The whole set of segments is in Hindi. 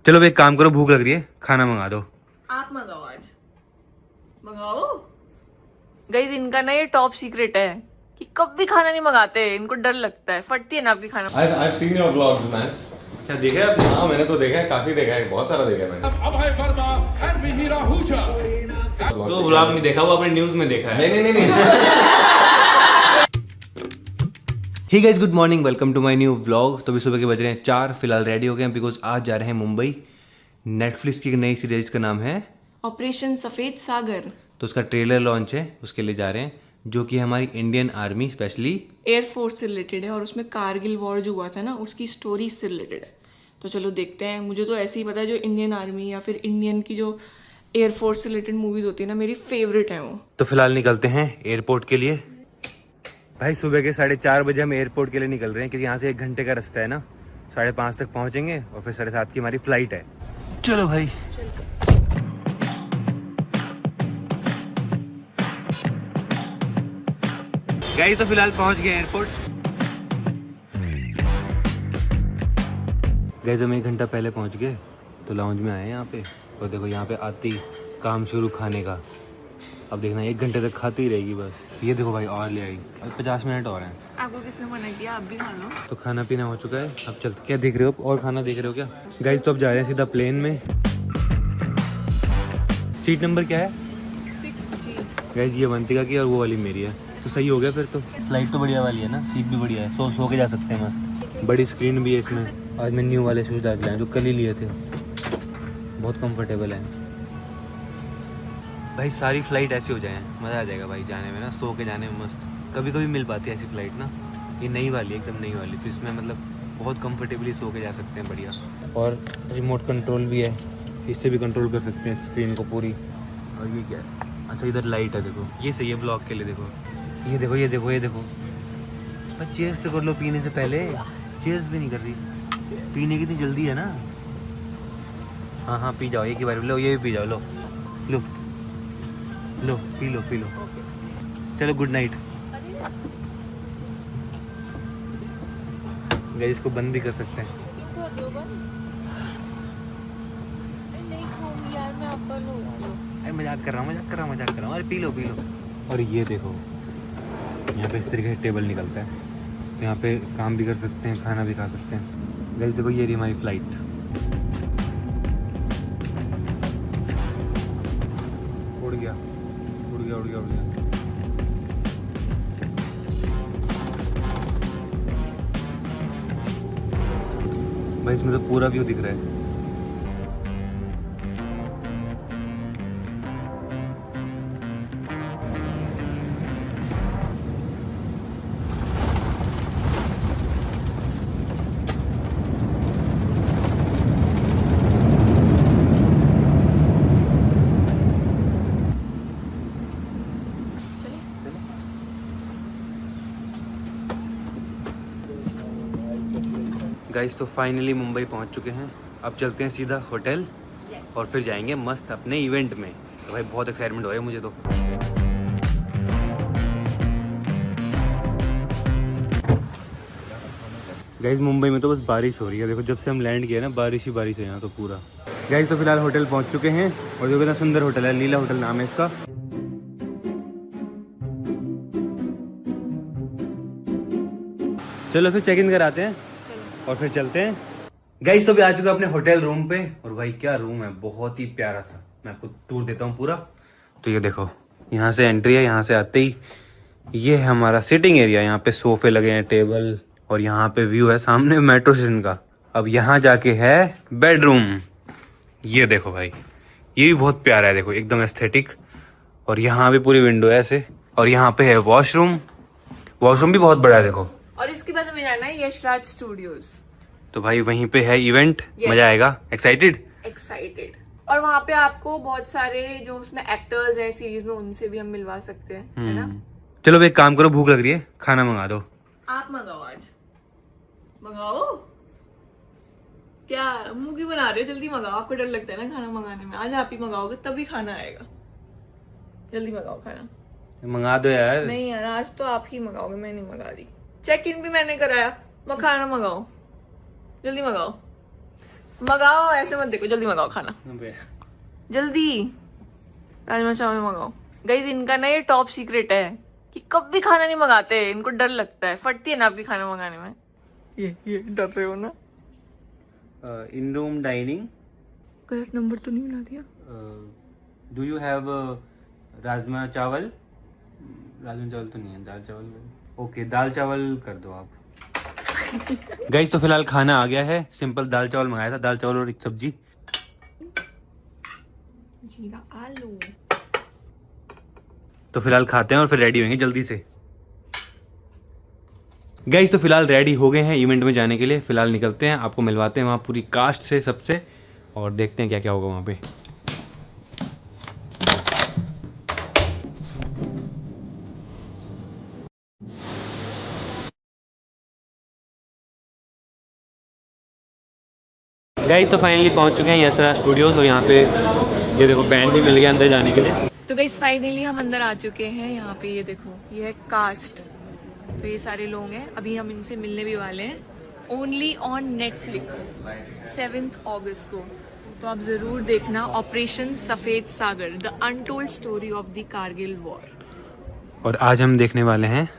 चलो अब एक काम करो, भूख लग रही है, खाना मंगा दो। आप मंगाओ, आज मंगाओ। गाइस इनका ना ये टॉप सीक्रेट है कि कभी खाना नहीं मंगाते, इनको डर लगता है, फटती है ना आपकी खाना। I've seen your vlogs, man. अच्छा देखा है आपने? हाँ मैंने तो देखा है, काफी देखा है, बहुत सारा देखा है मैंने। Abhay Verma and Mihira Huja. तो व्लॉग नहीं देखा, वो आपने न्यूज में देखा है। नहीं। Hey guys, good morning, welcome to my new vlog. तो अभी सुबह के बज रहे हैं 4, फिलहाल रेडी हो गए हैं बिकॉज आज जा रहे हैं मुंबई। नेटफ्लिक्स की एक नई सीरीज का नाम है ऑपरेशन सफेद सागर। तो उसका ट्रेलर लॉन्च है, उसके लिए जा रहे हैं, जो कि हमारी इंडियन आर्मी स्पेशली एयरफोर्स से रिलेटेड है और उसमें कारगिल वॉर जो हुआ था ना, उसकी स्टोरी से रिलेटेड है। तो चलो देखते हैं। मुझे तो ऐसे ही पता है, जो इंडियन आर्मी या फिर इंडियन की जो एयरफोर्स से रिलेटेड मूवीज होती है ना, मेरी फेवरेट है वो। तो फिलहाल निकलते हैं एयरपोर्ट के लिए। भाई सुबह के 4:30 बजे हम एयरपोर्ट के लिए निकल रहे हैं, क्योंकि यहाँ से 1 घंटे का रास्ता है ना। 5:30 तक पहुंचेंगे और फिर 7:30 की हमारी फ्लाइट है। चलो भाई। गाइस तो फिलहाल पहुंच गए एयरपोर्ट। गाइस हम 1 घंटा पहले पहुंच गए, तो लाउंज में आए हैं यहाँ पे। और देखो यहाँ पे आती काम शुरू खाने का। अब देखना 1 घंटे तक खाती ही रहेगी बस। ये देखो भाई और ले आई, अब 50 मिनट और हैं। आपको किसने मना किया? आप भी खा लो। तो खाना पीना हो चुका है, अब चलते। क्या देख रहे हो? और खाना देख रहे हो क्या? गाइस तो अब जा रहे हैं सीधा प्लेन में। सीट नंबर क्या है? 6G। गाइस ये अवंतिका की और वो वाली मेरी है, तो सही हो गया फिर तो। फ्लाइट तो बढ़िया वाली है ना, सीट भी बढ़िया है, सो के जा सकते हैं मस्त। बड़ी स्क्रीन भी है इसमें। आज मैं न्यू वाले शूज़ डाल के लाया जो कल ही लिए थे, बहुत कंफर्टेबल है भाई। सारी फ्लाइट ऐसी हो जाए, मज़ा आ जाएगा भाई जाने में ना, सो के जाने में मस्त। कभी कभी मिल पाती है ऐसी फ्लाइट ना। ये नई वाली, एकदम नई वाली, तो इसमें मतलब बहुत कंफर्टेबली सो के जा सकते हैं, बढ़िया। और रिमोट कंट्रोल भी है, इससे भी कंट्रोल कर सकते हैं स्क्रीन को पूरी। और ये क्या है? अच्छा इधर लाइट है, देखो ये सही है ब्लॉग के लिए। देखो ये देखो ये देखो ये देखो। चेयर्स तो कर लो पीने से पहले, चेयर्स भी नहीं कर रही। पीने की इतनी जल्दी है ना। हाँ हाँ पी जाओ, एक ही बार लो, ये भी पी जाओ। लो लो लो, पी लो पी लो। चलो गुड नाइट। गाइस इसको बंद भी कर सकते हैं। अरे मजाक कर रहा हूँ। अरे पी लो। और ये देखो यहाँ पे इस तरीके से टेबल निकलता है, तो यहाँ पे काम भी कर सकते हैं, खाना भी खा सकते हैं। गाइस देखो ये रही हमारी फ्लाइट। उड़ गया। भाई इसमें तो पूरा व्यू दिख रहा है। गाइस तो फाइनली मुंबई पहुंच चुके हैं। अब चलते हैं सीधा होटल और फिर जाएंगे मस्त अपने इवेंट में। तो भाई बहुत एक्साइटमेंट हो रहा है मुझे तो। गाइस मुंबई में तो बस बारिश हो रही है, देखो जब से हम लैंड किया ना, बारिश ही बारिश है यहाँ तो पूरा। गाइस तो फिलहाल होटल पहुँच चुके हैं, और जो कितना सुंदर होटल है, लीला होटल नाम है इसका। चलो फिर चेक इन कराते हैं और फिर चलते हैं। गाइस तो भी आ चुका अपने होटल रूम पे, और भाई क्या रूम है, बहुत ही प्यारा सा। मैं आपको टूर देता हूँ पूरा। तो ये देखो यहाँ से एंट्री है, यहाँ से आते ही ये है हमारा सिटिंग एरिया। यहाँ पे सोफे लगे हैं, टेबल, और यहाँ पे व्यू है सामने मेट्रो स्टेशन का। अब यहाँ जाके है बेडरूम। ये देखो भाई, ये भी बहुत प्यारा है, देखो एकदम एस्थेटिक। और यहाँ भी पूरी विंडो है ऐसे। और यहाँ पे है वॉशरूम भी बहुत बड़ा है देखो। और इसके बाद हमें जाना है यशराज स्टूडियोज। तो भाई वहीं पे है इवेंट, मजा आएगा। एक्साइटेड। और वहाँ पे आपको बहुत सारे जो उसमें एक्टर्स हैं सीरीज में, उनसे भी हम मिलवा सकते हैं, है ना। चलो अब एक काम करो, भूख लग रही है, खाना मंगा दो। आप मंगाओ, आज मंगाओ। क्या मुंह क्यों बना रहे हो? जल्दी मंगाओ। आपको डर लगता है ना खाना मंगाने में, आज आप ही मंगाओगे तभी खाना आएगा। जल्दी मंगाओ खाना। मंगा दो यार। नहीं यार, आज तो आप ही मंगाओगे, मैं नहीं मंगा रही। चेक इन भी मैंने कराया, खाना मंगाओ, जल्दी मंगाओ। मंगाओ, ऐसे मत देखो, जल्दी मंगाओ खाना, जल्दी राजमा चावल मंगाओ। गाइस इनका ना ये टॉप सीक्रेट है कि कभी खाना नहीं मंगाते, इनको डर लगता है, फटती है ना आपकी खाना मंगाने में। ये डर रहे हो ना? इन रूम डाइनिंग, गलत नंबर तो नहीं बना दिया? डू यू हैव राजमा चावल? राजमा चावल तो नहीं है, दाल चावल। ओके दाल चावल कर दो आप। गाइस तो फिलहाल खाना आ गया है, सिंपल दाल चावल मंगाया था, दाल चावल और एक सब्जी। जीरा आलू। तो फिलहाल खाते हैं और फिर रेडी होंगे जल्दी से। गाइस तो फिलहाल रेडी हो गए हैं इवेंट में जाने के लिए, फिलहाल निकलते हैं, आपको मिलवाते हैं वहाँ पूरी कास्ट से सबसे, और देखते हैं क्या क्या होगा वहाँ पे। गाइस तो फाइनली पहुँच चुके हैं यसरा स्टूडियोज, और यहाँ पे ये देखो बैंड भी मिल गया अंदर जाने के लिए। तो गाइस फाइनली हम अंदर आ चुके हैं। यहाँ पे ये देखो, ये है कास्ट, तो ये सारे लोग हैं, अभी हम इनसे मिलने भी वाले हैं। ओनली ऑन नेटफ्लिक्स 7 अगस्त को, तो आप जरूर देखना operation Safed Sagar, the untold story of the Kargil war. और आज हम देखने वाले हैं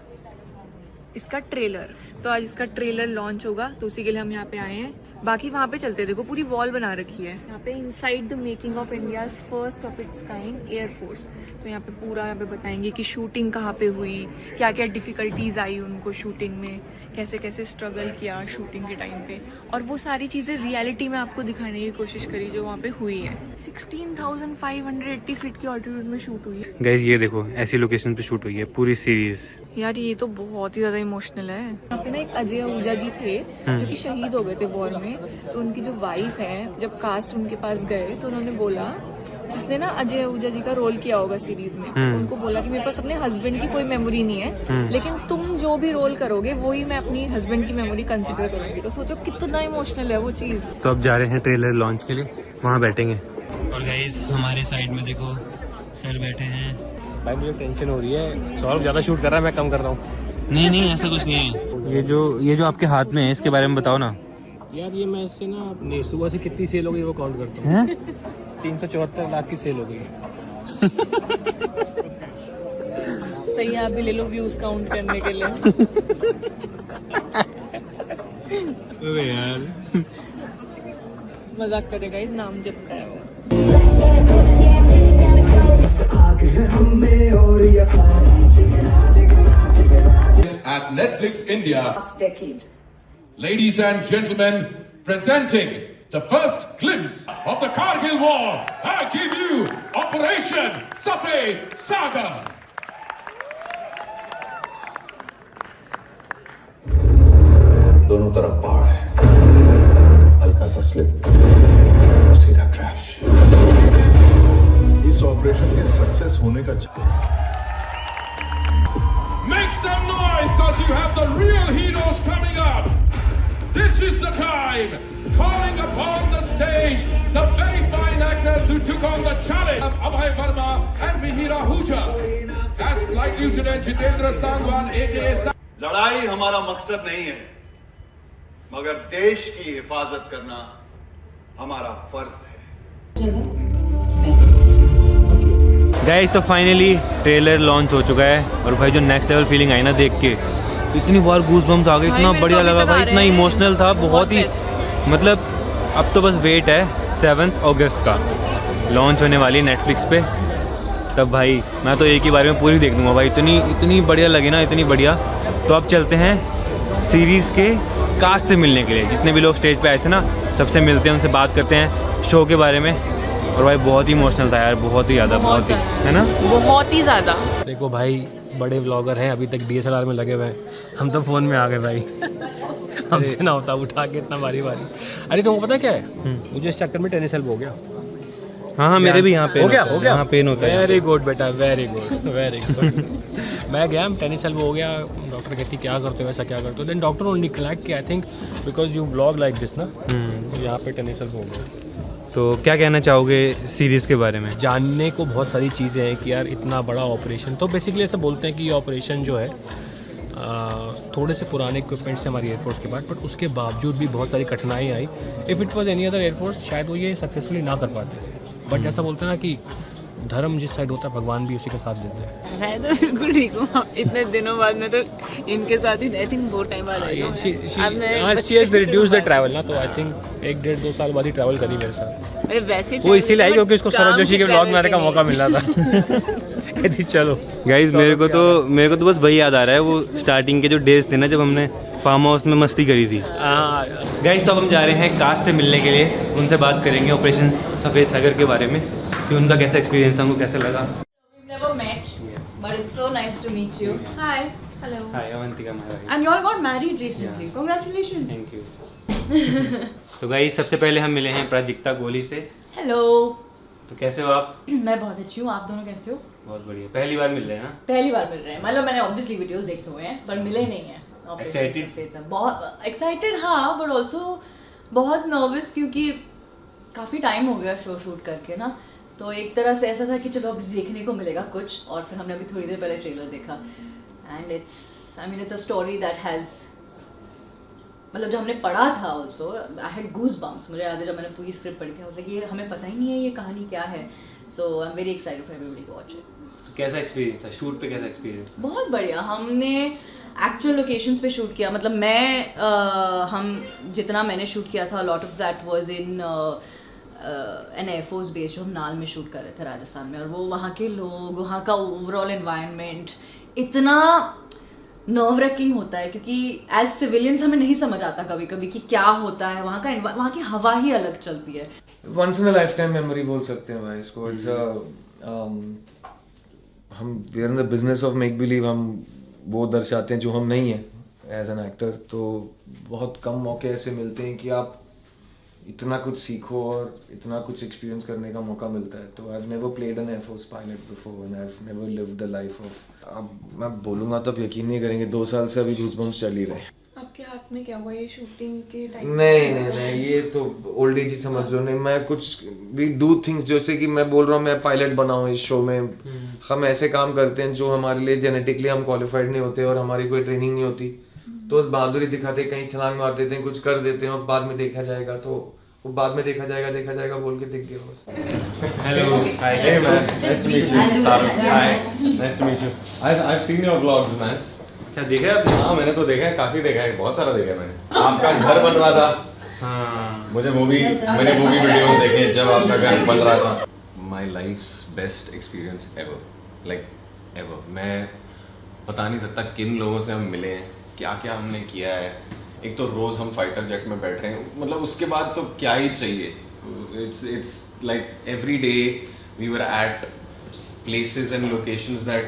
इसका ट्रेलर, तो आज इसका ट्रेलर लॉन्च होगा, तो उसी के लिए हम यहाँ पे आए हैं। बाकी वहाँ पे चलते, देखो पूरी वॉल बना रखी है यहाँ पे, inside the making of India's first of its kind air force. तो यहाँ पे पूरा यहाँ पे बताएंगे कि शूटिंग कहाँ पे हुई, क्या क्या डिफिकल्टीज आई उनको शूटिंग में, कैसे कैसे स्ट्रगल किया शूटिंग के टाइम पे, और वो सारी चीज़ें रियलिटी में आपको दिखाने की कोशिश करी जो वहाँ पे हुई है। 16,580 फीट की ऑल्टीट्यूड में शूट हुई है। गाइस ये देखो ऐसी लोकेशन पे शूट हुई है पूरी सीरीज। यार ये तो बहुत ही ज्यादा इमोशनल है। यहाँ पे ना एक अजय आहूजा जी थे जो कि शहीद हो गए थे वॉर में, तो उनकी जो वाइफ है, जब कास्ट उनके पास गए तो उन्होंने बोला, जिसने ना अजय आहूजा जी का रोल किया होगा सीरीज में, उनको बोला कि मेरे पास अपने हस्बैंड की कोई मेमोरी नहीं है, लेकिन तुम जो भी रोल करोगे वही मैं अपनी हस्बैंड की मेमोरी कंसिडर करूंगी। तो सोचो कितना इमोशनल है वो चीज। तो अब जा रहे हैं ट्रेलर लॉन्च के लिए, वहाँ बैठेंगे। और गाइस हमारे साइड में देखो सर बैठे हैं। भाई मुझे टेंशन हो रही है, सौरभ ज्यादा शूट कर रहा है, मैं कम कर रहा हूँ। नहीं ऐसा कुछ नहीं है। ये जो आपके हाथ में है इसके बारे में बताओ ना। यार ये मैं इससे ना अपनी सुबह से कितनी सेल हो गई वो काउंट करता हूँ। 374 लाख की सेल हो गई। सही है, आप भी ले लो व्यूज काउंट करने के लिए। अबे यार मजाक करेगा, इस नाम जब का है वो। At Netflix India, ladies and gentlemen, presenting the first glimpse of the Kargil War, I give you Operation Safed Saga. दोनों तरफ पहाड़ है, हल्का सा स्लिप और सीधा क्रैश। इस ऑपरेशन के सक्सेस होने का Make some noise because you have the real heroes coming up. This is the time, calling upon the stage the very fine actors who took on the challenge of Abhay Verma and Mihir Ahuja. As Flight Lieutenant Jitendra Sangwan aka लड़ाई हमारा मकसद नहीं है, मगर देश की हिफाजत करना हमारा फर्ज है। गाइस तो फाइनली ट्रेलर लॉन्च हो चुका है, और भाई जो नेक्स्ट लेवल फीलिंग आई ना देख के, इतनी बार गूज बम्स आ गए, इतना बढ़िया लगा भाई, इतना इमोशनल था, बहुत ही मतलब। अब तो बस वेट है 7 अगस्त का लॉन्च होने वाली नेटफ्लिक्स पे, तब भाई मैं तो एक ही बारे में पूरी देख लूँगा भाई, इतनी बढ़िया लगी ना, इतनी बढ़िया। तो अब चलते हैं सीरीज़ के कास्ट से मिलने के लिए, जितने भी लोग स्टेज पे आए थे ना सबसे मिलते हैं, उनसे बात करते हैं शो के बारे में। और भाई बहुत ही इमोशनल था यार, बहुत ही ज़्यादा, बहुत ही, है ना, बहुत ही ज़्यादा। देखो भाई बड़े व्लॉगर हैं, अभी तक DSLR में लगे हुए हैं, हम तो फ़ोन में आ गए भाई। हमसे ना होता उठा के इतना बारी। अरे तुमको पता क्या है, मुझे इस चक्कर में टेनिस एल्बो हो गया। हाँ मेरे भी यहाँ पे हो गया यहाँ पेन होता है। वेरी गुड बेटा, वेरी गुड। मैं गया, टेनिस एल्बो हो गया, डॉक्टर कहती क्या करते हो, वैसा क्या करते हो, देन डॉक्टर ओनली क्लैक कि I think because you vlog like this ना, तो यहाँ पे टेनिस एल्बो हो गया। तो क्या कहना चाहोगे सीरीज़ के बारे में? जानने को बहुत सारी चीज़ें हैं कि यार इतना बड़ा ऑपरेशन, तो बेसिकली ऐसे बोलते हैं कि ये ऑपरेशन जो है थोड़े से पुराने इक्विपमेंट से हमारी एयरफोर्स के बाद, बट उसके बावजूद भी बहुत सारी कठिनाई आई। If it was any other air force शायद वो ये सक्सेसफुली ना कर पाते, बट जैसा बोलते हैं ना कि धर्म जिस साइड होता है भगवान भी उसी का साथ देते हैं। मैं तो बिल्कुल ठीक हूँ। इतने दिनों बाद मैं तो इनके साथ ही आई थिंक बहुत टाइम बाद आई हूँ। She has reduced the travel ना, तो आई थिंक 1-1.5-2 साल बाद ही ट्रैवल करी मेरे साथ। अरे वैसे वो इसीलिए आई क्योंकि उसको सौरभ जोशी के ब्लॉग में आने का मौका मिला था। कहती चलो गाइज मेरे को तो बस वही याद आ रहा है, वो स्टार्टिंग के जो डेज थे ना जब हमने फार्म हाउस में मस्ती करी थी। गाइज तो अब हम जा रहे हैं कास्ट से मिलने के लिए, उनसे बात करेंगे ऑपरेशन सफ़ेद सागर के बारे में कि उनका कैसा एक्सपीरियंस था, उनको कैसा लगा। We've never met, but it's so nice to meet you. Hi. Hello. Hi, Avantika my wife. And you all got married recently. Yeah. Congratulations. Thank you. तो गाइज सबसे पहले हम मिले हैं प्राजक्ता कोहली से। Hello. तो कैसे हो आप? मैं बहुत अच्छी हूँ, आप दोनों कैसे हो? बहुत बढ़िया, पहली बार मिल रहे हैं ना? पहली बार मिल रहे हैं, मतलब मैंने ऑब्वियसली वीडियोस देखे हुए हैं पर मिले नहीं हैं। Excited? बहुत एक्साइटेड हाँ, बट ऑल्सो बहुत नर्वस क्योंकि काफ़ी टाइम हो गया शो शूट करके ना, तो एक तरह से ऐसा था कि चलो अभी देखने को मिलेगा कुछ, और फिर हमने अभी थोड़ी देर पहले ट्रेलर देखा and it's a story that has, मतलब जब हमने पढ़ा था also I had goose bumps. मुझे याद है जब मैंने पूरी स्क्रिप्ट पढ़ी थी, मतलब ये हमें पता ही नहीं है ये कहानी क्या है, so I am very excited for everybody to watch it. तो कैसा एक्सपीरियंस था शूट पे, कैसा एक्सपीरियंस? बहुत बढ़िया, हमने एक्चुअल लोकेशंस पे शूट किया, मतलब हम जितना मैंने शूट किया था lot of that was in an air force base जो हम नाल में शूट कर रहे थे राजस्थान में, और वो वहाँ के लोग, वहाँ का ओवरऑल एनवायरनमेंट इतना नर्व रैकिंग होता है क्योंकि एज सिविलियंस हमें नहीं समझ आता कभी कभी कि क्या होता है, वहाँ की हवा ही अलग चलती है। Once in a lifetime memory बोल सकते हैं भाई इसको। इट्स हम we are in the business of make believe, हम वो दर्शाते हैं जो हम नहीं हैं एज एन एक्टर, तो बहुत कम मौके ऐसे मिलते हैं कि आप इतना कुछ सीखो और इतना कुछ एक्सपीरियंस करने का मौका मिलता है। तो I have never played an air force pilot before and I have never lived the life of, अब मैं बोलूँगा तो आप यकीन नहीं करेंगे 2 साल से अभी गूज़बम्प्स चल ही रहे हैं। आपके हाथ में क्या हुआ ये शूटिंग के टाइम? नहीं ये तो ओल्ड एज ही समझ लो। नहीं, मैं कुछ वी डू थिंग्स, जैसे कि मैं बोल रहा हूँ मैं पायलट बना हूँ इस शो में, हम ऐसे काम करते हैं जो हमारे लिए जेनेटिकली हम क्वालिफाइड नहीं होते और हमारी कोई ट्रेनिंग नहीं होती, तो उस बहादुरी दिखाते, कहीं छलांग मार देते हैं, कुछ कर देते हैं और बाद में देखा जाएगा, तो वो बाद में देखा जाएगा बोल के दिख गया बस। Hello. Hi. Hey man. Nice to meet you. Hi. Nice to meet you. I've seen your vlogs, man. अच्छा देखा है आपने? हाँ मैंने तो देखा है, काफी देखा है, बहुत सारा देखा है मैंने। आपका घर बन रहा था। हाँ। मैंने मूवी वीडियोस देखे जब आपका घर बन रहा था। My life's best experience ever, like ever. मैं बता नहीं सकता किन लोगों से हम मिले हैं, क्या क्या हमने किया है। एक तो रोज हम फाइटर जेट में बैठ रहे हैं, मतलब उसके बाद तो क्या ही चाहिए। It's like every day we were at places and locations that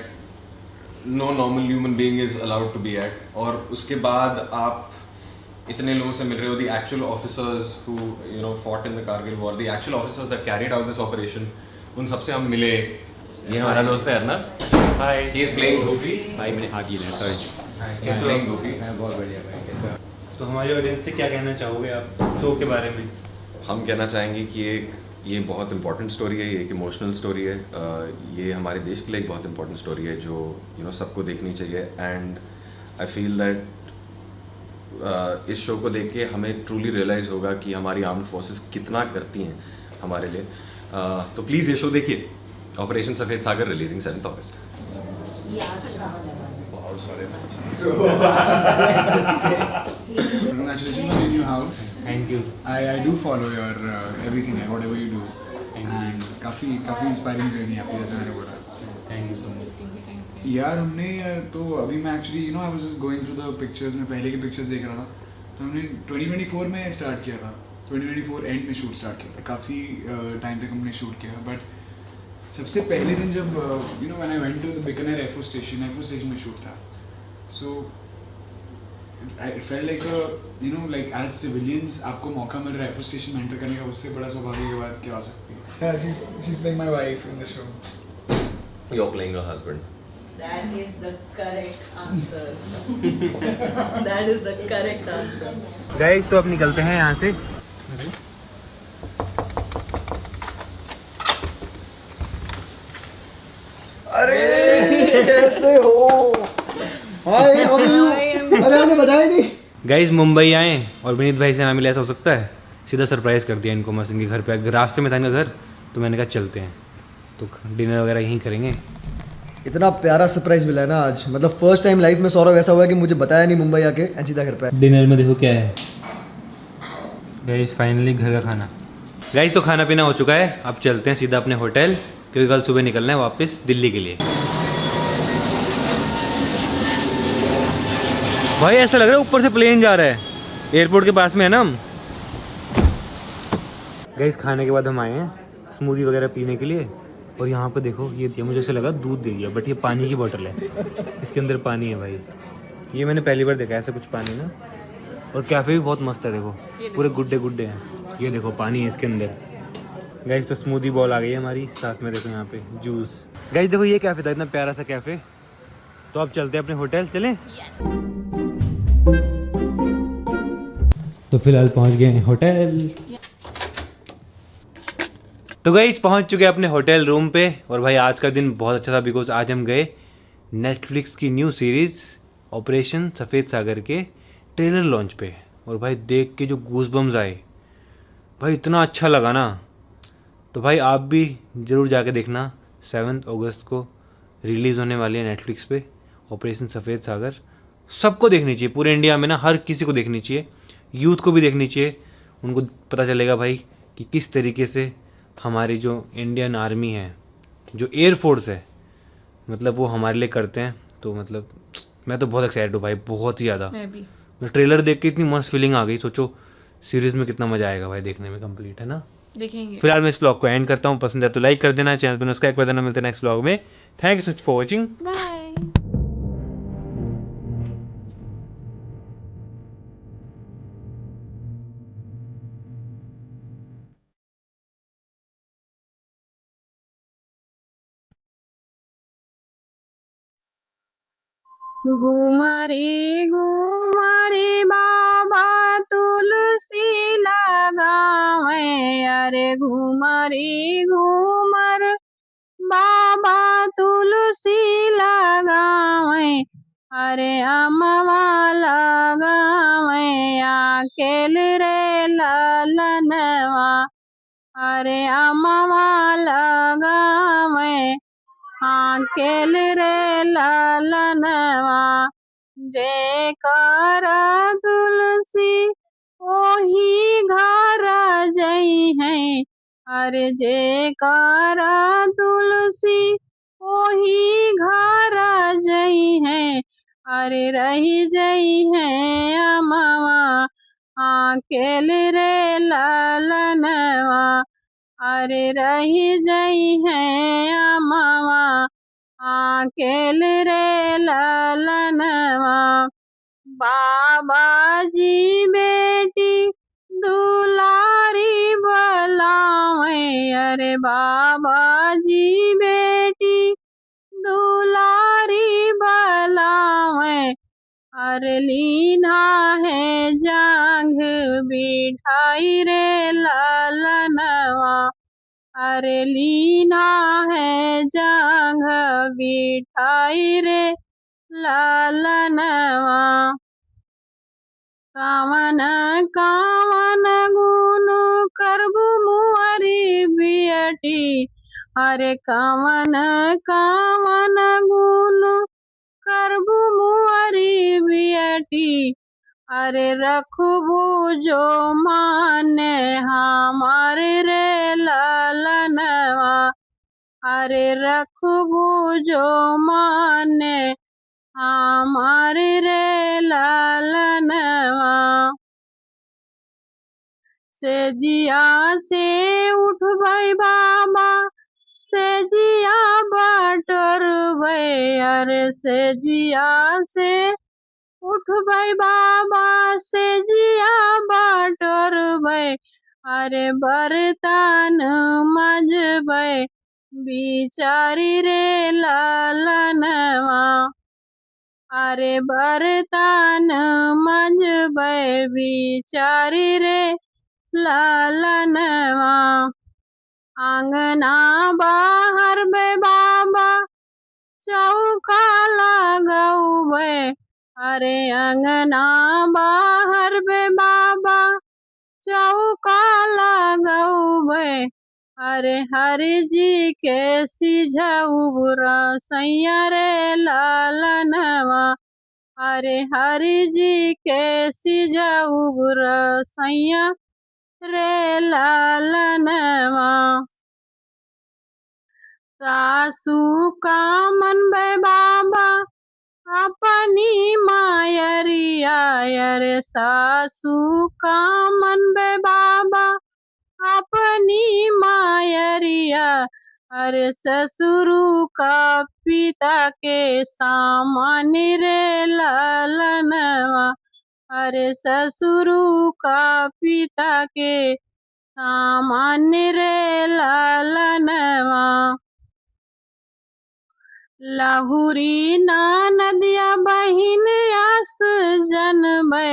no normal human being is allowed to be at. और उसके बाद आप इतने लोगों से मिल रहे हो, the actual officers who fought in the Kargil war, the actual officers that carried out this operation, उन सबसे हम मिले। ये हमारा दोस्त है Arnab. Hi. He is playing Goofy. भाई मैंने हाथ ही लिया, sorry. He is playing Goofy. बहुत बढ़िया भाई, कैसा? तो हमारे ऑडियंस से क्या कहना चाहोगे आप शो के बारे में? हम कहना चाहेंगे कि ये बहुत इंपॉर्टेंट स्टोरी है, ये एक इमोशनल स्टोरी है, ये हमारे देश के लिए एक बहुत इंपॉर्टेंट स्टोरी है जो सबको देखनी चाहिए। एंड आई फील दैट इस शो को देख के हमें ट्रूली रियलाइज़ होगा कि हमारी आर्म्ड फोर्सेस कितना करती हैं हमारे लिए। तो प्लीज़ ये शो देखिए। ऑपरेशन सफ़ेद सागर रिलीजिंग 7 अगस्त। Congratulations on your new house. Thank you. I do follow your everything, whatever you do. And काफ़ी इंस्पायरिंग जर्नी आपकी, जैसे मैंने बोला। Thank you so much. यार हमने तो अभी मैं actually I was just going through the pictures, में पहले के पिक्चर्स देख रहा था, तो हमने 2024 में स्टार्ट किया था, 2024 एंड में शूट स्टार्ट किया था। काफ़ी टाइम तक हमने शूट किया, बट सबसे पहले दिन जब when I went to the Bikaner air force station में शूट था, so it felt like like as civilians आपको मौका मिल रहा है एयरफोर्स स्टेशन में एंटर करने का, उससे बड़ा सौभाग्य की बात क्या हो सकती है। she's playing my wife in the show. You're playing her husband. That is the correct answer. That is the correct answer. Guys तो अब निकलते हैं यहाँ से। अरे कैसे हो? हाय अरे आपने बताया नहीं। गाइज मुंबई आए और विनीत भाई से ना मिले, ऐसा हो सकता है? सीधा सरप्राइज़ कर दिया इनको मस्त इनके घर पे। रास्ते में था इनका घर, तो मैंने कहा चलते हैं, तो डिनर वगैरह यहीं करेंगे। इतना प्यारा सरप्राइज मिला है ना आज, मतलब फर्स्ट टाइम लाइफ में सौरभ ऐसा हुआ है कि मुझे बताया नहीं मुंबई आके एंड सीधा घर पे आया। डिनर में देखो क्या है गाइज, फाइनली घर का खाना। गाइज तो खाना पीना हो चुका है, अब चलते हैं सीधा अपने होटल, क्योंकि कल सुबह निकलना है वापस दिल्ली के लिए। भाई ऐसा लग रहा है ऊपर से प्लेन जा रहा है, एयरपोर्ट के पास में है ना हम। गाइस खाने के बाद हम आए हैं स्मूदी वगैरह पीने के लिए, और यहाँ पे देखो ये दिया, मुझे ऐसा लगा दूध दे दिया, बट ये पानी की बोतल है, इसके अंदर पानी है भाई। ये मैंने पहली बार देखा ऐसा कुछ पानी ना। और कैफ़े भी बहुत मस्त है, देखो पूरे गुड्डे गुड्डे हैं। ये देखो पानी है इसके अंदर। गाइस तो स्मूदी बॉल आ गई है हमारी, साथ में देखो यहाँ पे जूस। गाइस देखो ये कैफ़े था, इतना प्यारा सा कैफ़े। तो अब चलते हैं अपने होटल, चलें? तो फिलहाल पहुंच गए हैं होटल। तो गाइस पहुंच चुके हैं अपने होटल रूम पे। और भाई आज का दिन बहुत अच्छा था, बिकॉज आज हम गए नेटफ्लिक्स की न्यू सीरीज़ ऑपरेशन सफ़ेद सागर के ट्रेलर लॉन्च पे। और भाई देख के जो गूज़बम्स आए भाई, इतना अच्छा लगा ना। तो भाई आप भी ज़रूर जाके देखना, 7 अगस्त को रिलीज़ होने वाली है नेटफ्लिक्स पे ऑपरेशन सफ़ेद सागर। सबको देखनी चाहिए, पूरे इंडिया में ना हर किसी को देखनी चाहिए, यूथ को भी देखनी चाहिए। उनको पता चलेगा भाई कि किस तरीके से हमारी जो इंडियन आर्मी है, जो एयर फोर्स है, मतलब वो हमारे लिए करते हैं। तो मतलब मैं तो बहुत एक्साइटेड हूँ भाई, बहुत ही ज़्यादा। मैं भी। ट्रेलर देख के इतनी मस्त फीलिंग आ गई, सोचो सीरीज़ में कितना मज़ा आएगा भाई देखने में, कंप्लीट है ना। देखेंगे। फिलहाल मैं इस ब्लॉग को एंड करता हूँ, पसंद है तो लाइक कर देना, चैनल पर सब्सक्राइब कर देना। मिलते हैं नेक्स्ट ब्लॉग में। Thank you so much for watching. Bye. घुमरे घुमरे बाबा तुलसी लगावे, अरे घुमरे घुमर बाबा तुलसी लगावे, अरे अमवा लगावे अकेल रे ललनवा, अरे अमवा लगावे अकेल रे ललनवा। जेकर तुलसी ओही घर जई है, अरे जेकर तुलसी ओही घर जई है, अरे रही जई है अमवा अकेल रे ललनवा, अरे रही जई है अमवा अकेल रे ललनवा। बाबा जी बेटी दुलारी भलावे, अरे बाबा जी बेटी दुलारी भलावे, अरे लीना है जांघ बिठाई रे ललनवा, अरे लीना है जांघ बिठाई रे ललनवा। कावन कावन गुण करबु मुअरी बियटी, अरे कावन कावन गुण करबु मुअरी बियटी, अरे रखबू जो माने हमारे रे ललनवा, अरे रखबू जो माने हमारे रे ललनवा। से जिया से उठ भाई बाबा, से जिया बटर भई, अरे से जिया से उठ भाई बाबा, से जिया बटर भई, अरे बर्तन मज भई बिचारी रे ललनवा, अरे बर्तन मज भई बिचारी रे ललनवा। आंगना बाहर बे बाबा चौका लगाऊबे अरे अंगना बाहर बे बाबा चौका लगाऊबे अरे हरि जी के सिझाऊबरा सैया रे लालनवा अरे हरि जी के सिझाऊबरा सैया रे लालनवा सासू का मन बे बाबा अपनी मायरिया अरे सासू का मन बे बाबा अपनी मायरिया अरे ससुरु का पिता के सामान रे लालनवा अरे ससुरु का पिता के सामान रे लालनवा लहुरी ना नदिया बहिन आस जनबै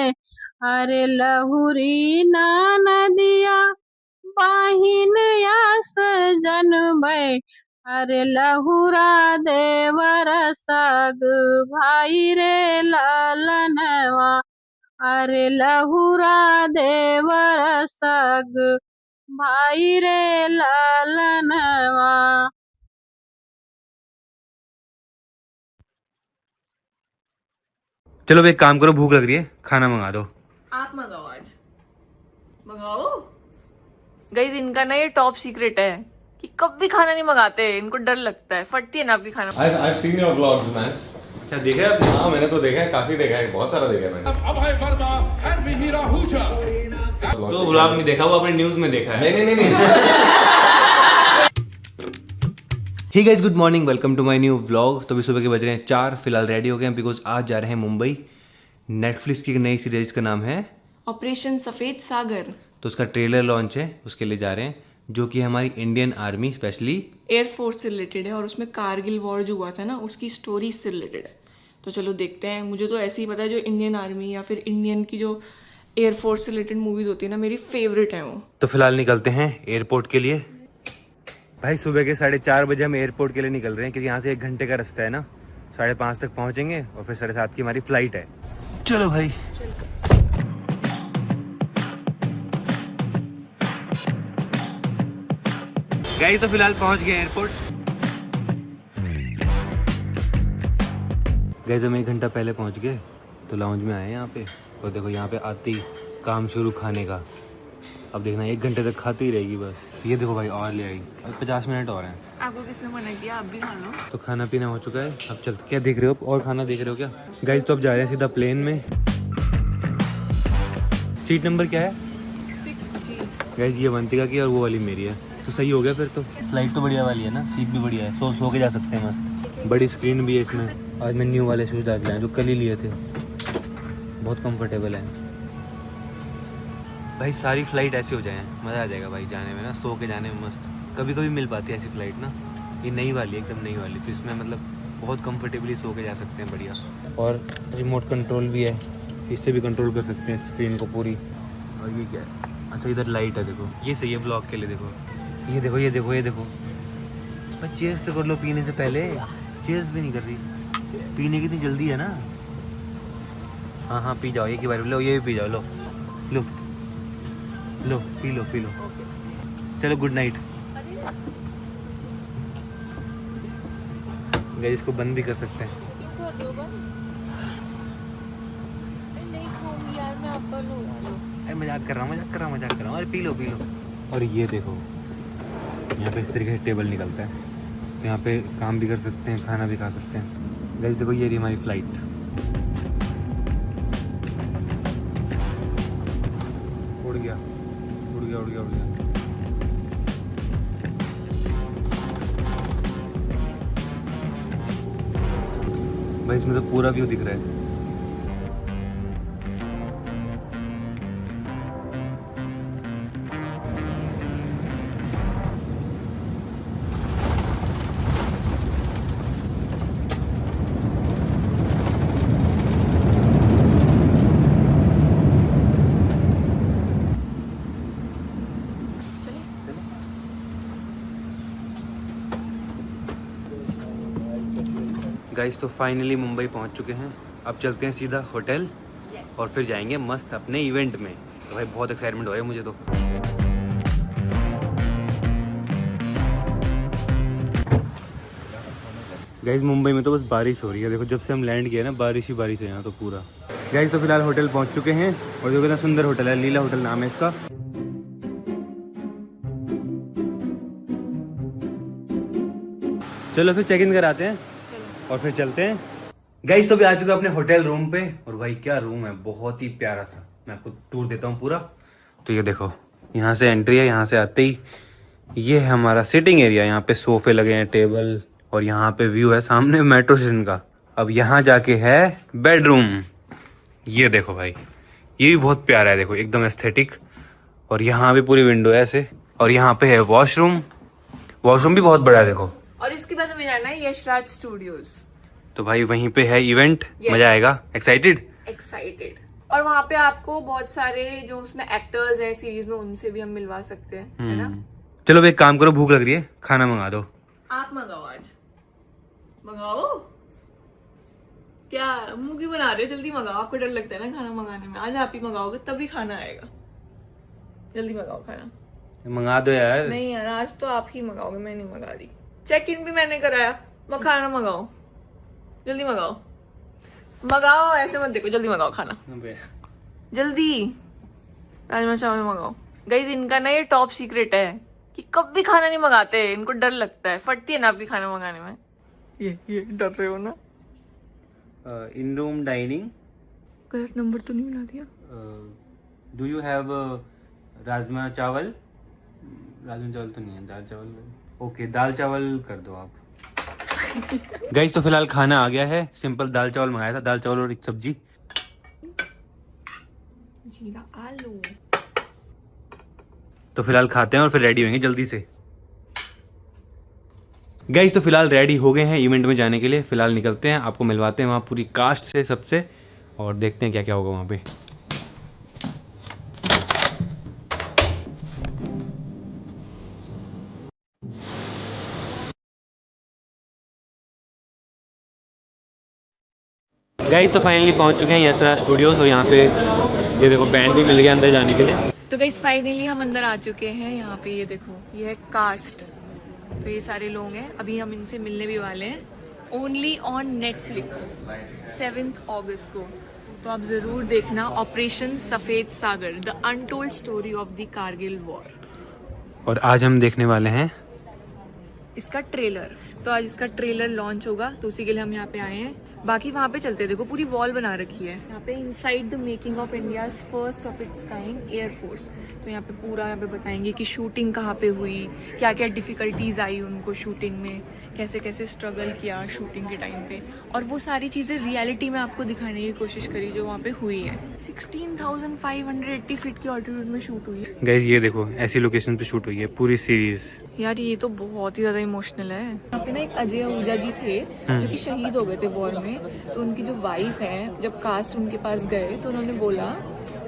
अरे लहुरी ना नदिया बहिन आस जनबै अरे लहुरा देवर साग भाई रे लालनवा अरे लहुरा देवर साग भाई रे लालनवा चलो एक काम करो, भूख लग रही है, खाना मंगा दो। आप मंगाओ, आज मंगाओ। गाइस इनका ना ये टॉप सीक्रेट है कि कभी खाना नहीं मंगाते, इनको डर लगता है, फटती है ना आपकी खाना। I've seen your vlogs, man. अच्छा देखा है? हाँ मैंने तो देखा है, काफी देखा है, बहुत सारा देखा है मैंने। Abhay Verma and Mihira Ahuja. तो व्लॉग में देखा, वो आपने न्यूज में देखा है। नहीं। Hey guys, good morning, welcome to my new vlog. तो अभी सुबह के बज रहे हैं 4, फिलहाल रेडी हो गए हैं बिकॉज आज जा रहे हैं मुंबई। नेटफ्लिक्स की एक नई सीरीज का नाम है ऑपरेशन सफेद सागर। तो उसका ट्रेलर लॉन्च है, उसके लिए जा रहे हैं, जो कि हमारी इंडियन आर्मी स्पेशली एयरफोर्स से रिलेटेड है और उसमें कारगिल वॉर जो हुआ था ना उसकी स्टोरी से रिलेटेड है। तो चलो देखते हैं। मुझे तो ऐसे ही पता है, जो इंडियन आर्मी या फिर इंडियन की जो एयरफोर्स से रिलेटेड मूवीज होती है ना, मेरी फेवरेट है वो। तो फिलहाल निकलते हैं एयरपोर्ट के लिए। भाई सुबह के 4:30 बजे हम एयरपोर्ट के लिए निकल रहे हैं, क्योंकि यहाँ से 1 घंटे का रास्ता है ना। 5:30 तक पहुँचेंगे और फिर 7:30 की हमारी फ्लाइट है। चलो भाई। गाइस तो फिलहाल पहुँच गए एयरपोर्ट। गाइस हम 1 घंटा पहले पहुँच गए, तो लाउंज में आए हैं यहाँ पे। और देखो यहाँ पे आती काम शुरू खाने का। अब देखना 1 घंटे तक खाती ही रहेगी बस। ये देखो भाई और ले आई, अब 50 मिनट और हैं। आपको किसने मना किया? आप भी खा लो। तो खाना पीना हो चुका है, अब चलते। क्या देख रहे हो? और खाना देख रहे हो क्या? गाइस तो अब जा रहे हैं सीधा प्लेन में। सीट नंबर क्या है? 6G। गाइस ये अवंतिका की और वो वाली मेरी है, तो सही हो गया फिर तो। फ्लाइट तो बढ़िया वाली है ना, सीट भी बढ़िया है, सो के जा सकते हैं मस्त। बड़ी स्क्रीन भी है इसमें। आज मैं न्यू वाले शूज़ डाल के आया जो कल ही लिए थे, बहुत कंफर्टेबल है भाई। सारी फ्लाइट ऐसी हो जाए, मज़ा आ जाएगा भाई जाने में ना, सो के जाने में मस्त। कभी कभी मिल पाती है ऐसी फ़्लाइट ना। ये नई वाली है, एकदम नई वाली, तो इसमें मतलब बहुत कंफर्टेबली सो के जा सकते हैं, बढ़िया। और रिमोट कंट्रोल भी है, इससे भी कंट्रोल कर सकते हैं स्क्रीन को पूरी। और ये क्या है? अच्छा इधर लाइट है, देखो ये सही है ब्लॉग के लिए। देखो ये देखो, ये देखो, ये देखो। चेयर्स तो कर लो पीने से पहले, चेयर्स भी नहीं कर रही। पीने की इतनी जल्दी है ना। हाँ पी जाओ, एक ही बार लो, ये भी पी जाओ। लो लो लो, पी लो पी लो। चलो गुड नाइट। गाइस इसको बंद भी कर सकते हैं। अरे मजाक कर रहा हूँ। अरे पी लो। और ये देखो यहाँ पे इस तरीके से टेबल निकलता है, तो यहाँ पे काम भी कर सकते हैं, खाना भी खा सकते हैं। गाइस देखो ये रही हमारी फ्लाइट। उड़ गया। भाई इसमें तो पूरा व्यू दिख रहा है। गाइस तो फाइनली मुंबई पहुंच चुके हैं। अब चलते हैं सीधा होटल और फिर जाएंगे मस्त अपने इवेंट में। तो भाई बहुत एक्साइटमेंट हो रहा है मुझे तो। गाइस मुंबई में तो बस बारिश हो रही है, देखो जब से हम लैंड किया ना बारिश ही बारिश है यहाँ तो पूरा। गाइस तो फिलहाल होटल पहुँच चुके हैं और देखो कितना सुंदर होटल है, लीला होटल नाम है इसका। चलो फिर चेक इन कराते हैं और फिर चलते हैं। गाइस तो भी आ चुका अपने होटल रूम पे और भाई क्या रूम है, बहुत ही प्यारा सा। मैं आपको टूर देता हूँ पूरा। तो ये देखो यहाँ से एंट्री है, यहाँ से आते ही ये है हमारा सिटिंग एरिया। यहाँ पे सोफे लगे हैं, टेबल, और यहाँ पे व्यू है सामने मेट्रो स्टेशन का। अब यहाँ जाके है बेडरूम। ये देखो भाई ये भी बहुत प्यारा है, देखो एकदम एस्थेटिक। और यहाँ भी पूरी विंडो है ऐसे। और यहाँ पे है वॉशरूम, वॉशरूम भी बहुत बड़ा है देखो। और इसके बाद हमें जाना है यशराज स्टूडियोज। तो भाई वहीं पे है इवेंट, मजा आएगा। एक्साइटेड। और वहाँ पे आपको बहुत सारे जो उसमें एक्टर्स हैं सीरीज में उनसे भी हम मिलवा सकते हैं, है ना। चलो एक काम करो, भूख लग रही है, खाना मंगा दो। आप मंगाओ, आज मंगाओ। क्या मुंह क्यों बना रहे हो, जल्दी मंगाओ। आपको डर लगता है ना खाना मंगाने में, आज आप ही मंगाओगे तभी खाना आएगा। जल्दी मंगाओ खाना। मंगा दो यार। नहीं यार आज तो आप ही मंगाओगे, मैं नहीं मंगा रही। चेक इन भी मैंने कराया, खाना मंगाओ, जल्दी मंगाओ। मंगाओ ऐसे मत देखो, जल्दी मंगाओ खाना, जल्दी। राजमा चावल मंगाओ। गाइस इनका ना ये टॉप सीक्रेट है कि कभी खाना नहीं मंगाते, इनको डर लगता है, फटती है ना आपकी खाना मंगाने में। ये डर रहे हो ना। In room dining. गलत नंबर तो नहीं मिला दिया। डू यू हैव राजमा चावल? राजमा चावल तो नहीं है, दाल चावल। ओके दाल चावल कर दो आप। गाइस तो फिलहाल खाना आ गया है, सिंपल दाल चावल मंगाया था, दाल चावल और एक सब्जी। जीरा आलू। तो फिलहाल खाते हैं और फिर रेडी होंगे जल्दी से। गाइस तो फिलहाल रेडी हो गए हैं इवेंट में जाने के लिए। फिलहाल निकलते हैं, आपको मिलवाते हैं वहाँ पूरी कास्ट से सबसे, और देखते हैं क्या क्या होगा वहाँ पे। गाइस तो फाइनली पहुँच चुके हैं यशराज स्टूडियोज और यहाँ पे ये देखो बैंड भी मिल गया अंदर जाने के लिए। तो गाइस फाइनली हम अंदर आ चुके हैं। यहाँ पे ये देखो ये है कास्ट, तो ये सारे लोग हैं, अभी हम इनसे मिलने भी वाले हैं। ओनली ऑन नेटफ्लिक्स 7 अगस्त को, तो आप ज़रूर देखना operation Safed Sagar, the untold story of the Kargil war. और आज हम देखने वाले हैं इसका ट्रेलर। तो आज इसका ट्रेलर लॉन्च होगा, तो उसी के लिए हम यहाँ पे आए हैं। बाकी वहाँ पे चलते, देखो पूरी वॉल बना रखी है यहाँ पे, inside the making of India's first of its kind air force. तो यहाँ पे पूरा यहाँ पे बताएंगे कि शूटिंग कहाँ पे हुई, क्या क्या डिफिकल्टीज आई उनको शूटिंग में, कैसे कैसे स्ट्रगल किया शूटिंग के टाइम पे, और वो सारी चीज़ें रियलिटी में आपको दिखाने की कोशिश करी जो वहाँ पे हुई है। 16,580 फीट की ऑल्टीट्यूड में शूट हुई है। गाइस ये देखो ऐसी लोकेशन पे शूट हुई है पूरी सीरीज। यार ये तो बहुत ही ज्यादा इमोशनल है। यहाँ पे ना एक अजय आहूजा जी थे जो कि शहीद हो गए थे वॉर में, तो उनकी जो वाइफ है, जब कास्ट उनके पास गए तो उन्होंने बोला,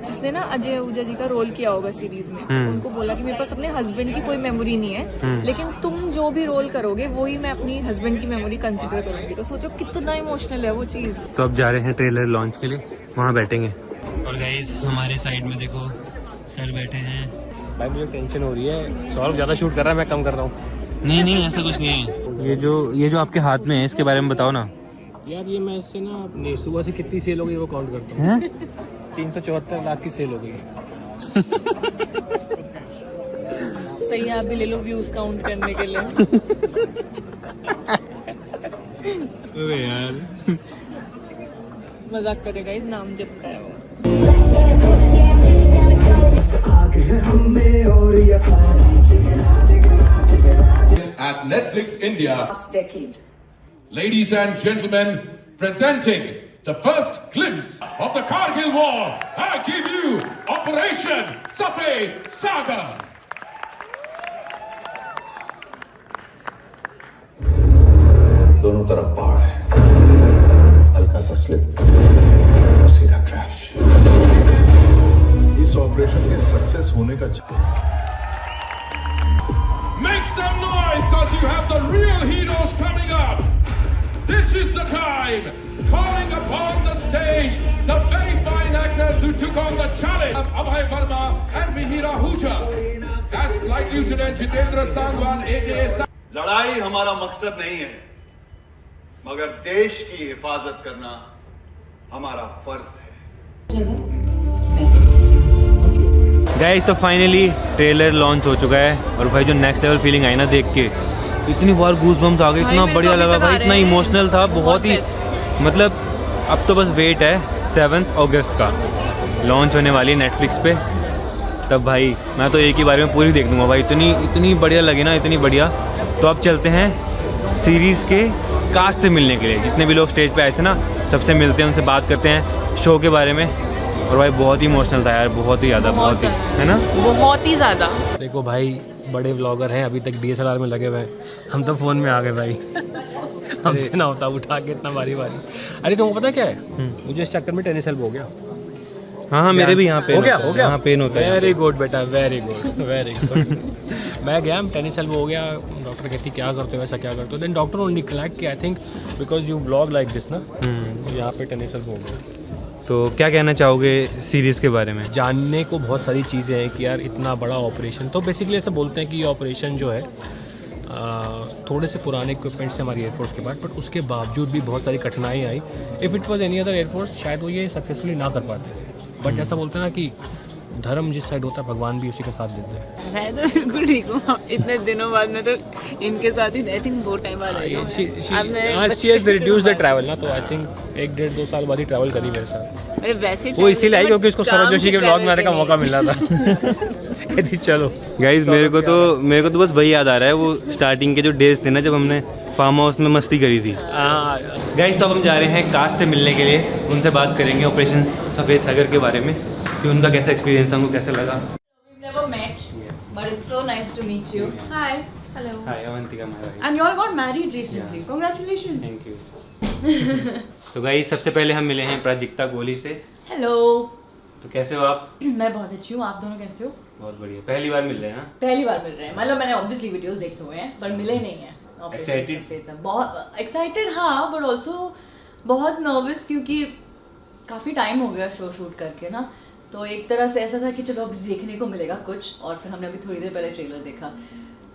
जिसने ना अजय आहूजा जी का रोल किया होगा सीरीज में, उनको बोला कि मेरे पास अपने हस्बैंड की कोई मेमोरी नहीं है, लेकिन तुम जो भी रोल करोगे वही मैं अपनी हस्बैंड की मेमोरी कंसिडर करूंगी। तो सोचो कितना इमोशनल है वो चीज। तो अब जा रहे हैं ट्रेलर लॉन्च के लिए, वहाँ बैठेंगे। और गाइस हमारे साइड में देखो सर बैठे हैं। भाई मुझे टेंशन हो रही है, सौरभ ज़्यादा शूट कर रहा है, मैं कम कर रहा हूँ। नहीं ऐसा कुछ नहीं है। ये जो आपके हाथ में है इसके बारे में बताओ ना। यार ये मैं इससे ना अपनी सुबह से कितनी सेल हो गई वो काउंट करता हूँ। 374 लाख की सेल हो गई। सही आप भी ले लो व्यूज काउंट करने के लिए। अबे यार मजाक करेगा, इस नाम जब का है वो। At Netflix India, ladies and gentlemen, presenting the first glimpse of the Kargil War, I give you Operation Safed Sagar. दोनों तरफ पहाड़ है, हल्का सा स्लिप और सीधा क्रैश। इस ऑपरेशन के सक्सेस होने का Make some noise, cause you have the real heroes coming up. This This is the time, calling upon the stage the very fine actors who took on the challenge of Abhay Verma and Mihir Ahuja. As Flight Lieutenant Jitendra Sangwan, aka लड़ाई हमारा मकसद नहीं है, मगर देश की हिफाजत करना हमारा फर्ज है। गाइस तो फाइनली ट्रेलर लॉन्च हो चुका है और भाई जो नेक्स्ट लेवल फीलिंग आई ना देख के, इतनी बार गूज बम्स आ गए, इतना बढ़िया लगा भाई, इतना इमोशनल था, बहुत ही मतलब। अब तो बस वेट है 7 अगस्त का लॉन्च होने वाली नेटफ्लिक्स पे, तब भाई मैं तो एक ही बार में पूरी देख लूँगा भाई, इतनी बढ़िया लगी ना, इतनी बढ़िया। तो अब चलते हैं सीरीज़ के कास्ट से मिलने के लिए, जितने भी लोग स्टेज पे आए थे ना, सबसे मिलते हैं, उनसे बात करते हैं शो के बारे में। और भाई बहुत ही इमोशनल था यार, बहुत ही ज़्यादा, बहुत ही, है ना, बहुत ही ज़्यादा। देखो भाई बड़े व्लॉगर हैं, अभी तक DSLR में लगे हुए हैं, हम तो फ़ोन में आ गए भाई। हमसे ना होता उठा के इतना बारी। अरे तुमको पता क्या है, मुझे इस चक्कर में टेनिस एल्बो हो गया। हाँ मेरे भी यहाँ पे हो गया यहाँ पेन होता है। वेरी गुड बेटा, वेरी गुड। मैं गया, टेनिस एल्बो हो गया, डॉक्टर कहती क्या करते हो, वैसा क्या करते हो। देन डॉक्टर ओनली क्लैक कि I think because you blog like this ना, यहाँ पे टेनिस एल्बो हो गया। तो क्या कहना चाहोगे सीरीज़ के बारे में? जानने को बहुत सारी चीज़ें हैं कि यार इतना बड़ा ऑपरेशन, तो बेसिकली ऐसा बोलते हैं कि ये ऑपरेशन जो है थोड़े से पुराने इक्विपमेंट से हमारी एयरफोर्स के बाद, बट उसके बावजूद भी बहुत सारी कठिनाई आई। If it was any other air force शायद वो ये सक्सेसफुली ना कर पाते, बट ऐसा बोलते हैं ना कि धर्म जिस साइड होता है भगवान भी उसी का साथ देते हैं। मैं तो बिल्कुल ठीक हूँ, इतने दिनों बाद मैं तो इनके साथ ही, आई थिंक 2 टाइम बाद आई हूँ। She has reduced the travel ना, तो आई थिंक 1-1.5-2 साल बाद ही ट्रैवल करी मेरे साथ। अरे वैसे वो इसीलिए आई क्योंकि उसको सौरभ जोशी के ब्लॉग में आने का मौका मिला था। कहती चलो गाइज, मेरे को तो बस वही याद आ रहा है, वो स्टार्टिंग के जो डेज थे ना, जब हमने फार्म हाउस में मस्ती करी थी। गाइज तो अब हम जा रहे हैं कास्ट से मिलने के लिए, उनसे बात करेंगे ऑपरेशन सफ़ेद सागर के बारे में, कि उनका कैसा एक्सपीरियंस था, उनको कैसा लगा। We've never met, but it's so nice to meet you. Hi. Hello. Hi, Avantika Maharaj. And you all got married recently. Yeah. Congratulations. Thank you. तो गाइस सबसे पहले हम मिले हैं प्राजक्ता कोहली से। हेलो। तो कैसे हो आप? मैं बहुत अच्छी हूँ, आप दोनों कैसे हो? बहुत बढ़िया। पहली बार मिल रहे हैं ना? पहली बार मिल रहे हैं, मतलब मैंने ऑब्वियसली वीडियोस देखे हुए हैं पर मिले नहीं हैं। एक्साइटेड? बहुत एक्साइटेड हाँ, बट ऑल्सो बहुत नर्वस, क्योंकि काफ़ी टाइम हो गया शो शूट करके ना, तो एक तरह से ऐसा था कि चलो अभी देखने को मिलेगा कुछ, और फिर हमने अभी थोड़ी देर पहले ट्रेलर देखा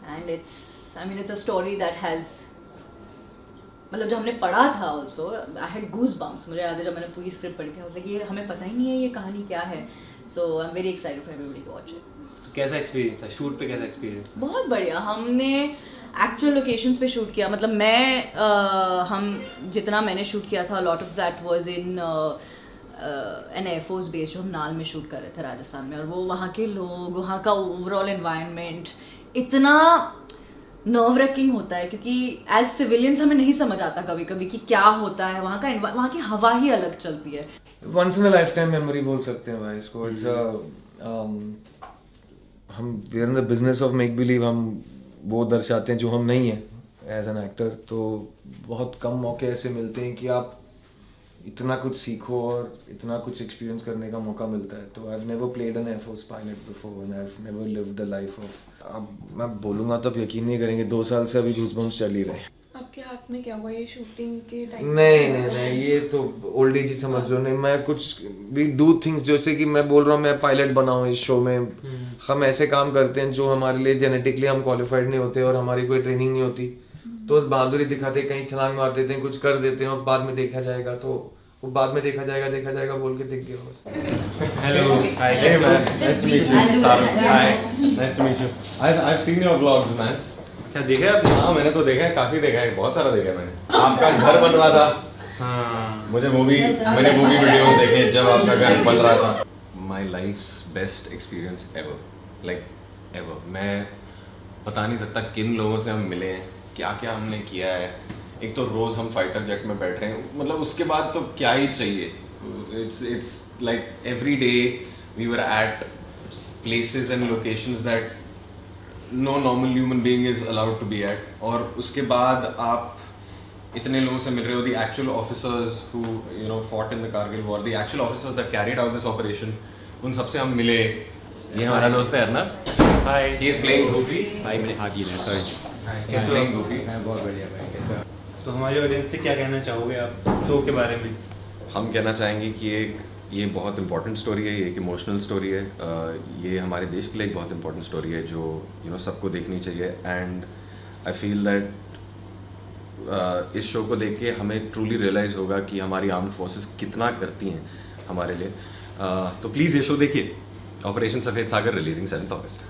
and it's a story that has, मतलब जब हमने पढ़ा था also I had goosebumps. मुझे याद है जब मैंने पूरी स्क्रिप्ट पढ़ी थी, मतलब ये हमें पता ही नहीं है ये कहानी क्या है, so I am very excited for everybody to watch it. तो कैसा एक्सपीरियंस था शूट पे, कैसा एक्सपीरियंस? बहुत बढ़िया। हमने एक्चुअल लोकेशंस पे शूट किया, मतलब हम जितना मैंने शूट किया था, lot of that was in an air force base जो हम नाल में शूट कर रहे थे राजस्थान में, और वो वहाँ के लोग, वहाँ का ओवरऑल एनवायरनमेंट इतना नर्व रैकिंग होता है, क्योंकि एज सिविलियंस हमें नहीं समझ आता कभी कभी कि क्या होता है वहाँ का, वहाँ की हवा ही अलग चलती है। Once in a lifetime memory बोल सकते हैं भाई इसको। इट्स हम we are in the business of make believe, हम वो दर्शाते हैं जो हम नहीं हैं एज एन एक्टर। तो बहुत कम मौके ऐसे मिलते हैं कि आप इतना कुछ सीखो और इतना कुछ एक्सपीरियंस करने का मौका मिलता है। तो I have never played an air force pilot before and I have never lived the life of, अब मैं बोलूँगा तो आप यकीन नहीं करेंगे, 2 साल से अभी गूज़बम्स चल ही रहे हैं। आपके हाथ में क्या हुआ ये शूटिंग के टाइम? नहीं, ये तो ओल्ड एज ही समझ लो। नहीं, मैं कुछ वी डू थिंग्स, जैसे कि मैं बोल रहा हूँ मैं पायलट बना हूँ इस शो में, हम ऐसे काम करते हैं जो हमारे लिए जेनेटिकली हम क्वालिफाइड नहीं होते और हमारी कोई ट्रेनिंग नहीं होती, तो बस बहादुरी दिखाते, कहीं छलांग मार देते हैं, कुछ कर देते हैं और बाद में देखा जाएगा, तो वो बाद में देखा जाएगा बोल के दिख गया। Hello, hi, hey man, nice to meet you. Hi, nice to meet you. I've seen your vlogs, man. अच्छा देखा है आपने? हाँ मैंने तो देखा है, काफी देखा है, बहुत सारा देखा है मैंने। आपका घर बन रहा था, हाँ मैंने वो भी वीडियोस देखे जब आपका घर बन रहा था। My life's best experience ever, like ever. मैं बता नहीं सकता किन लोगों से हम मिले हैं, क्या क्या हमने किया है। एक तो रोज हम फाइटर जेट में बैठ रहे हैं, मतलब उसके बाद तो क्या ही चाहिए। It's like every day we were at places and locations that no normal human being is allowed to be at. और उसके बाद आप इतने लोगों से मिल रहे हो, the actual officers who you know fought in the Kargil war, the actual officers that carried out this operation, उन सबसे हम मिले। ये हमारा दोस्त है Arnab. Hi. He is playing Goofy. भाई मैंने हाथ ही लिया, sorry. He is playing Goofy. मैं बहुत बढ़िया भाई, कैसा? तो हमारे ऑडियंस से क्या कहना चाहोगे आप शो के बारे में? हम कहना चाहेंगे कि ये बहुत इंपॉर्टेंट स्टोरी है, ये एक इमोशनल स्टोरी है, ये हमारे देश के लिए एक बहुत इंपॉर्टेंट स्टोरी है जो सबको देखनी चाहिए। एंड आई फील दैट इस शो को देख के हमें ट्रूली रियलाइज़ होगा कि हमारी आर्म्ड फोर्सेस कितना करती हैं हमारे लिए। तो प्लीज़ ये शो देखिए। ऑपरेशन सफ़ेद सागर रिलीजिंग 7 अगस्त।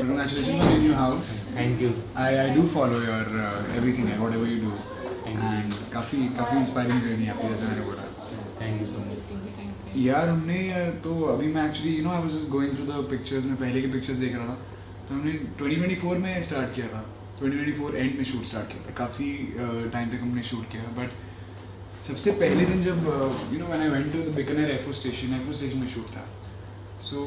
Congratulations on your new house. Thank you. I do follow your everything, whatever you do. And काफ़ी इंस्पायरिंग जर्नी आपकी, जैसे मैंने बोला। Thank you so much. यार हमने तो अभी मैं actually I was just going through the pictures में पहले के पिक्चर्स देख रहा था, तो हमने 2024 में स्टार्ट किया था, 2024 एंड में शूट स्टार्ट किया था। काफ़ी टाइम तक हमने शूट किया, बट सबसे पहले दिन जब when I went to the Bikaner air force station में शूट था, so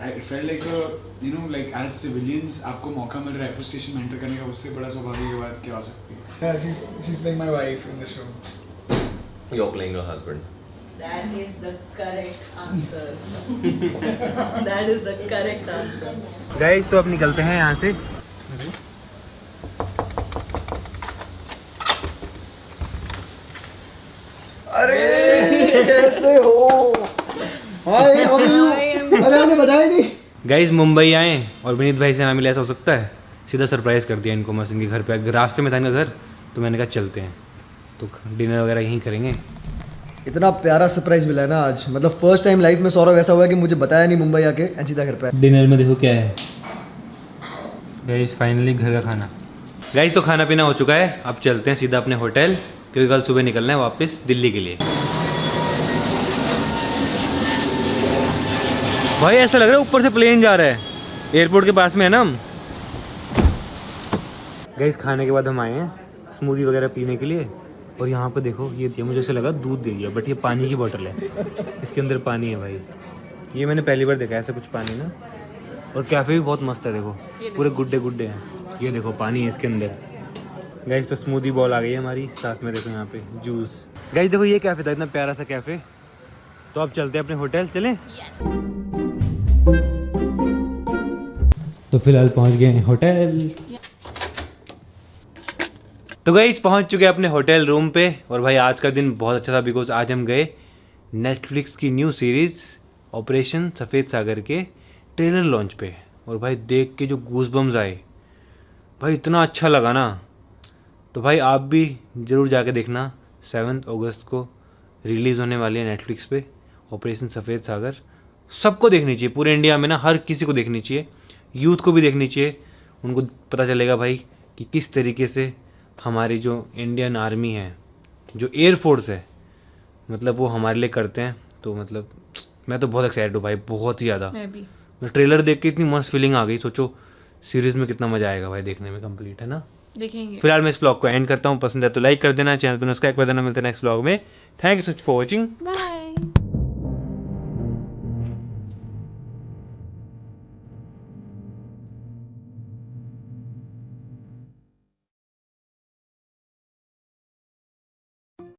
I felt like as civilians आपको मौका मिल रहा है एयरफोर्स स्टेशन में एंटर करने का, उससे बड़ा सौभाग्य की बात क्या हो सकती है। She is playing my wife in the show. You are playing your husband. That is the correct answer. That is the correct answer. Guys तो अब निकलते हैं यहाँ से। अरे कैसे हो? हाय, हाउ आर यू? अरे हमने बताया नहीं। गाइस मुंबई आए और विनीत भाई से ना मिले, ऐसा हो सकता है? सीधा सरप्राइज़ कर दिया इनको मस्त। इनके घर पे रास्ते में था इनका घर, तो मैंने कहा चलते हैं, तो डिनर वगैरह यहीं करेंगे। इतना प्यारा सरप्राइज मिला है ना आज, मतलब फर्स्ट टाइम लाइफ में सौरभ ऐसा हुआ है कि मुझे बताया नहीं मुंबई आके एंड सीधा घर पे। डिनर में देखो क्या है गाइस, फाइनली घर का खाना। गाइस तो खाना पीना हो चुका है, अब चलते हैं सीधा अपने होटल, क्योंकि कल सुबह निकलना है वापस दिल्ली के लिए। भाई ऐसा लग रहा है ऊपर से प्लेन जा रहा है, एयरपोर्ट के पास में है ना हम। गाइस खाने के बाद हम आए हैं स्मूदी वगैरह पीने के लिए, और यहाँ पे देखो ये दिया, मुझे ऐसा लगा दूध दे दिया, बट ये पानी की बोतल है, इसके अंदर पानी है भाई। ये मैंने पहली बार देखा ऐसा कुछ पानी ना। और कैफ़े भी बहुत मस्त है, देखो पूरे गुड्डे गुड्डे हैं। ये देखो पानी है इसके अंदर। गाइस तो स्मूदी बॉल आ गई है हमारी, साथ में देखो यहाँ पे जूस। गाइस देखो ये कैफ़े था, इतना प्यारा सा कैफ़े। तो अब चलते हैं अपने होटल, चलें? तो फिलहाल पहुँच गए हैं होटल। तो गाइस पहुंच चुके हैं अपने होटल रूम पे, और भाई आज का दिन बहुत अच्छा था, बिकॉज आज हम गए नेटफ्लिक्स की न्यू सीरीज़ ऑपरेशन सफ़ेद सागर के ट्रेलर लॉन्च पे। और भाई देख के जो गूज़बम्स आए भाई, इतना अच्छा लगा ना। तो भाई आप भी ज़रूर जाके देखना, 7 अगस्त को रिलीज़ होने वाली है नेटफ्लिक्स पे ऑपरेशन सफ़ेद सागर। सबको देखनी चाहिए, पूरे इंडिया में ना हर किसी को देखनी चाहिए, यूथ को भी देखनी चाहिए। उनको पता चलेगा भाई कि किस तरीके से हमारी जो इंडियन आर्मी है, जो एयरफोर्स है, मतलब वो हमारे लिए करते हैं। तो मतलब मैं तो बहुत एक्साइटेड हूँ भाई, बहुत ही ज़्यादा। मैं भी। ट्रेलर देख के इतनी मस्त फीलिंग आ गई, सोचो सीरीज़ में कितना मज़ा आएगा भाई देखने में, कंप्लीट है ना। देखेंगे। फिलहाल मैं इस व्लॉग को एंड करता हूँ, पसंद है तो लाइक कर देना, चैनल पर सब्सक्राइब कर देना। मिलते हैं नेक्स्ट व्लॉग में। Thank you so much for watching. Bye.